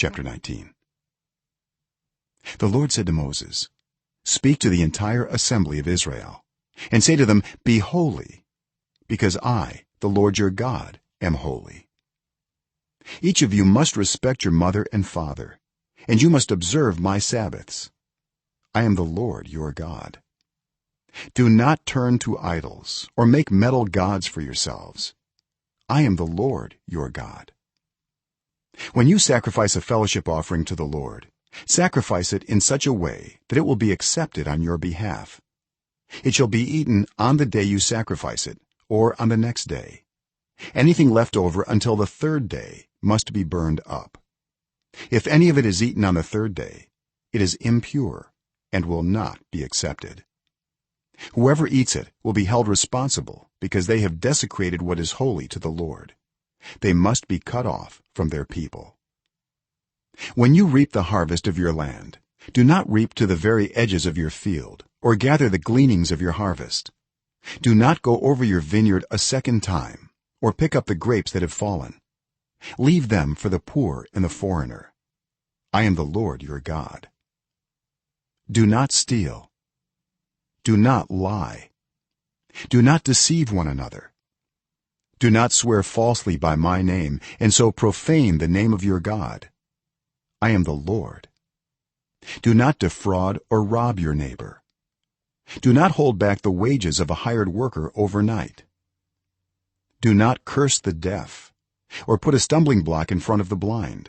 chapter 19. The Lord said to Moses, speak to the entire assembly of Israel and say to them, be holy, because I, the Lord your God, am holy. Each of you must respect your mother and father, and you must observe my Sabbaths. I am the Lord your God. Do not turn to idols or make metal gods for yourselves. I am the Lord your God. When you sacrifice a fellowship offering to the Lord, sacrifice it in such a way that it will be accepted on your behalf. It shall be eaten on the day you sacrifice it, or on the next day. Anything left over until the third day must be burned up. If any of it is eaten on the third day, it is impure and will not be accepted. Whoever eats it will be held responsible because they have desecrated what is holy to the Lord. They must be cut off from their people. When you reap the harvest of your land, do not reap to the very edges of your field or gather the gleanings of your harvest. Do not go over your vineyard a second time or pick up the grapes that have fallen. Leave them for the poor and the foreigner. I am the Lord your God. Do not steal. Do not lie. Do not deceive one another. Do not swear falsely by my name and so profane the name of your God. I am the Lord. Do not defraud or rob your neighbor. Do not hold back the wages of a hired worker overnight. Do not curse the deaf or put a stumbling block in front of the blind,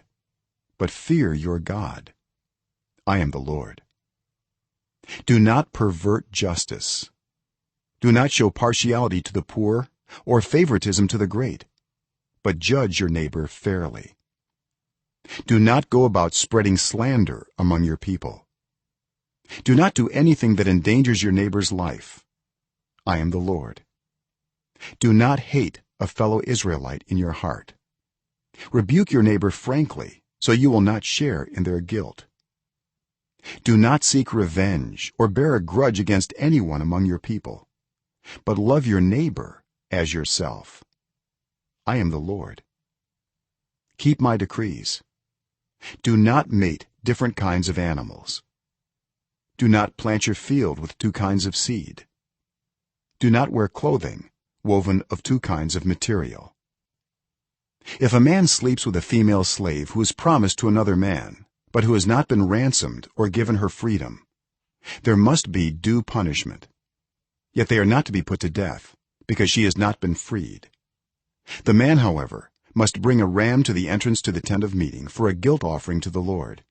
but fear your God. I am the Lord. Do not pervert justice. Do not show partiality to the poor or favoritism to the great, but judge your neighbor fairly. Do not go about spreading slander among your people. Do not do anything that endangers your neighbor's life. I am the Lord. Do not hate a fellow Israelite in your heart. Rebuke your neighbor frankly, so you will not share in their guilt. Do not seek revenge or bear a grudge against anyone among your people, but love your neighbor as yourself. I am the Lord. Keep my decrees. Do not mate different kinds of animals. Do not plant your field with two kinds of seed. Do not wear clothing woven of two kinds of material. If a man sleeps with a female slave who is promised to another man but who has not been ransomed or given her freedom, there must be due punishment. Yet they are not to be put to death because she has not been freed. The man, however, must bring a ram to the entrance to the tent of meeting for a guilt offering to the Lord.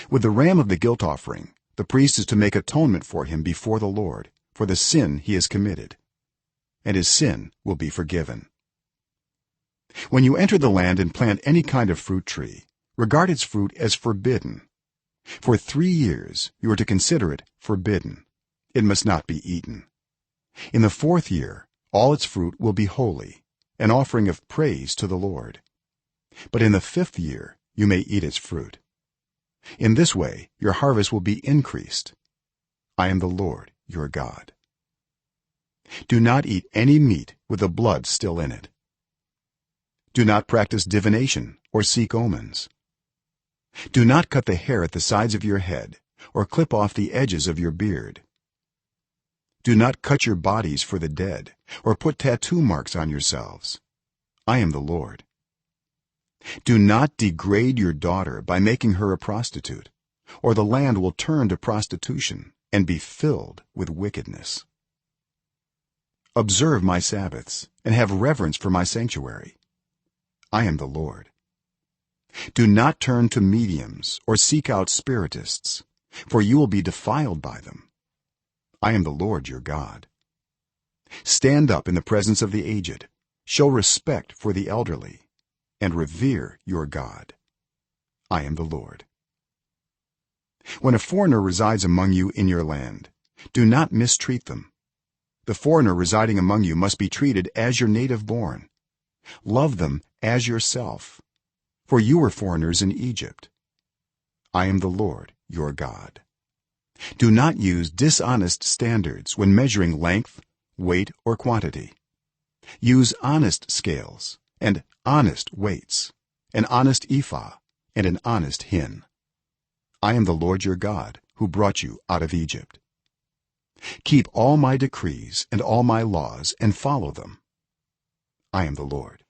With the ram of the guilt offering, the priest is to make atonement for him before the Lord for the sin he has committed, and his sin will be forgiven. When you enter the land and plant any kind of fruit tree, regard its fruit as forbidden. For 3 years you are to consider it forbidden. It must not be eaten. In the 4th year all its fruit will be holy, an offering of praise to the Lord. But in the 5th year you may eat its fruit. In this way your harvest will be increased. I am the Lord your God. Do not eat any meat with the blood still in it. Do not practice divination or seek omens. Do not cut the hair at the sides of your head or clip off the edges of your beard. Do not cut your bodies for the dead or put tattoo marks on yourselves. I am the Lord. Do not degrade your daughter by making her a prostitute, or the land will turn to prostitution and be filled with wickedness. Observe my Sabbaths and have reverence for my sanctuary. I am the Lord. Do not turn to mediums or seek out spiritists, for you will be defiled by them. I am the Lord your God. Stand up in the presence of the aged, show respect for the elderly, and revere your God. I am the Lord. When a foreigner resides among you in your land, do not mistreat them. The foreigner residing among you must be treated as your native born. Love them as yourself, for you were foreigners in Egypt. I am the Lord your God. Do not use dishonest standards when measuring length, weight, or quantity. Use honest scales and honest weights, an honest ephah, and an honest hin. I am the Lord your God who brought you out of Egypt. Keep all my decrees and all my laws and follow them. I am the Lord.